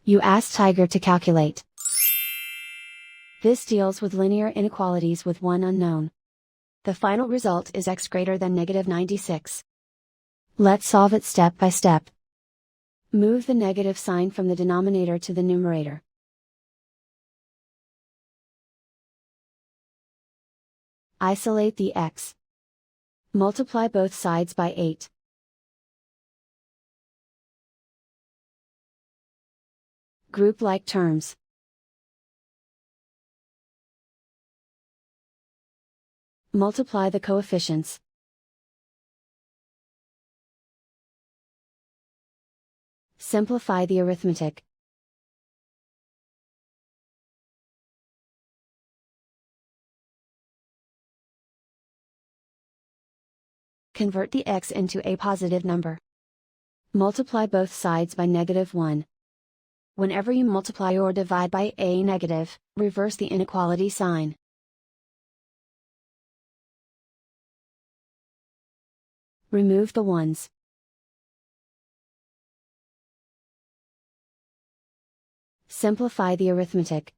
You ask Tiger to calculate. This deals with linear inequalities with one unknown. The final result is x greater than -96. Let's solve it step by step. Move the negative sign from the denominator to the numerator. Isolate the x. Multiply both sides by 8. Group like terms. Multiply the coefficients. Simplify the arithmetic. Convert the x into a positive number. Multiply both sides by -1. Whenever you multiply or divide by a negative, reverse the inequality sign. Remove the ones. Simplify the arithmetic.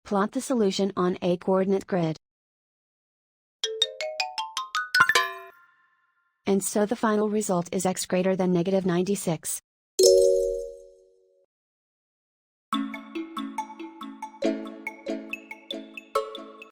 Plot the solution on a coordinate grid. And so the final result is x greater than -96.